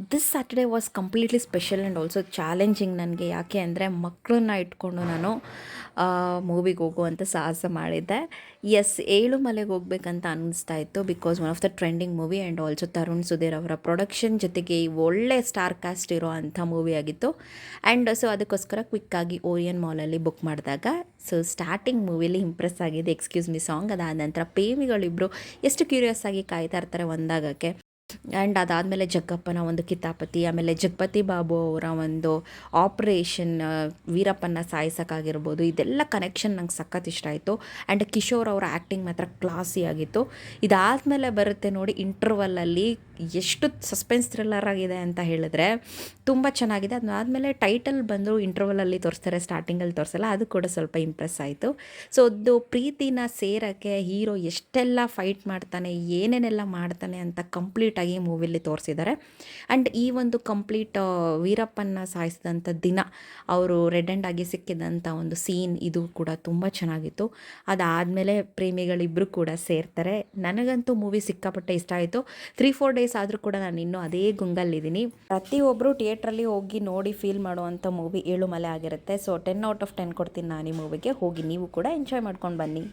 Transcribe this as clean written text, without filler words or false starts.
This Saturday was completely special and also challenging ನನಗೆ. ಯಾಕೆ ಅಂದರೆ ಮಕ್ಕಳನ್ನ ಇಟ್ಕೊಂಡು ನಾನು ಮೂವಿಗೆ ಹೋಗುವಂಥ ಸಾಹಸ ಮಾಡಿದ್ದೆ. ಎಸ್, ಏಳುಮಲೆಗೆ ಹೋಗ್ಬೇಕಂತ ಅನ್ನಿಸ್ತಾ ಇತ್ತು. Because one of the trending movie and also Tarun Sudhir ಅವರ ಪ್ರೊಡಕ್ಷನ್ ಜೊತೆಗೆ ಈ ಒಳ್ಳೆ ಸ್ಟಾರ್ ಕಾಸ್ಟ್ ಇರೋ ಅಂಥ ಮೂವಿ ಆಗಿತ್ತು. ಆ್ಯಂಡ್ ಸೊ ಅದಕ್ಕೋಸ್ಕರ ಕ್ವಿಕ್ಕಾಗಿ ಓರಿಯನ್ ಮಾಲಲ್ಲಿ ಬುಕ್ ಮಾಡಿದಾಗ ಸೊ ಸ್ಟಾರ್ಟಿಂಗ್ ಮೂವಿಲಿ ಇಂಪ್ರೆಸ್ ಆಗಿದೆ ಎಕ್ಸ್ಕ್ಯೂಸ್ ಮಿ ಸಾಂಗ್. ಅದಾದ ನಂತರ ಪ್ರೇಮಿಗಳಿಬ್ಬರು ಎಷ್ಟು ಕ್ಯೂರಿಯಸ್ ಆಗಿ ಕಾಯ್ತಾ ಇರ್ತಾರೆ ಒಂದಾಗಕ್ಕೆ. ಆ್ಯಂಡ್ ಅದಾದಮೇಲೆ ಜಗ್ಗಪ್ಪನ ಒಂದು ಕಿತಾಪತಿ, ಆಮೇಲೆ ಜಗಪತಿ ಬಾಬು ಅವರ ಒಂದು ಆಪ್ರೇಷನ್, ವೀರಪ್ಪನ ಸಾಯಿಸೋಕ್ಕಾಗಿರ್ಬೋದು, ಇದೆಲ್ಲ ಕನೆಕ್ಷನ್ ನಂಗೆ ಸಖತ್ ಇಷ್ಟ ಆಯಿತು. ಆ್ಯಂಡ್ ಕಿಶೋರ್ ಅವರ ಆ್ಯಕ್ಟಿಂಗ್ ಮಾತ್ರ ಕ್ಲಾಸಿ ಆಗಿತ್ತು. ಇದಾದಮೇಲೆ ಬರುತ್ತೆ ನೋಡಿ ಇಂಟರ್ವಲ್ಲಲ್ಲಿ ಎಷ್ಟು ಸಸ್ಪೆನ್ಸ್ ಥ್ರಿಲ್ಲರ್ ಆಗಿದೆ ಅಂತ ಹೇಳಿದ್ರೆ ತುಂಬ ಚೆನ್ನಾಗಿದೆ. ಅದಾದಮೇಲೆ ಟೈಟಲ್ ಬಂದು ಇಂಟರ್ವಲಲ್ಲಿ ತೋರಿಸ್ತಾರೆ, ಸ್ಟಾರ್ಟಿಂಗಲ್ಲಿ ತೋರಿಸಲ್ಲ, ಅದು ಕೂಡ ಸ್ವಲ್ಪ ಇಂಪ್ರೆಸ್ ಆಯಿತು. ಸೊ ಅದು ಪ್ರೀತಿನ ಸೇರೋಕ್ಕೆ ಹೀರೋ ಎಷ್ಟೆಲ್ಲ ಫೈಟ್ ಮಾಡ್ತಾನೆ, ಏನೇನೆಲ್ಲ ಮಾಡ್ತಾನೆ ಅಂತ ಕಂಪ್ಲೀಟಾಗಿ ಮೂವಿಲಿ ತೋರಿಸಿದ್ದಾರೆ. ಆ್ಯಂಡ್ ಈ ಒಂದು ಕಂಪ್ಲೀಟ್ ವೀರಪ್ಪನ ಸಾಯಿಸಿದಂಥ ದಿನ ಅವರು ರೆಡ್ ಆ್ಯಂಡ್ ಆಗಿ ಸಿಕ್ಕಿದಂಥ ಒಂದು ಸೀನ್, ಇದು ಕೂಡ ತುಂಬ ಚೆನ್ನಾಗಿತ್ತು. ಅದಾದಮೇಲೆ ಪ್ರೇಮಿಗಳಿಬ್ಬರು ಕೂಡ ಸೇರ್ತಾರೆ. ನನಗಂತೂ ಮೂವಿ ಸಿಕ್ಕಾಪಟ್ಟೆ ಇಷ್ಟ ಆಯಿತು. 3-4 ಡೇಸ್ ಆದರೂ ಕೂಡ ನಾನು ಇನ್ನೂ ಅದೇ ಗುಂಗಲ್ಲಿದ್ದೀನಿ. ಪ್ರತಿಯೊಬ್ಬರು ಥಿಯೇಟ್ರಲ್ಲಿ ಹೋಗಿ ನೋಡಿ ಫೀಲ್ ಮಾಡುವಂಥ ಮೂವಿ ಏಳುಮಲೆ ಆಗಿರುತ್ತೆ. ಸೊ 10 ಔಟ್ ಆಫ್ 10 ಕೊಡ್ತೀನಿ ನಾನು ಈ ಮೂವಿಗೆ. ಹೋಗಿ ನೀವು ಕೂಡ ಎಂಜಾಯ್ ಮಾಡ್ಕೊಂಡು ಬನ್ನಿ.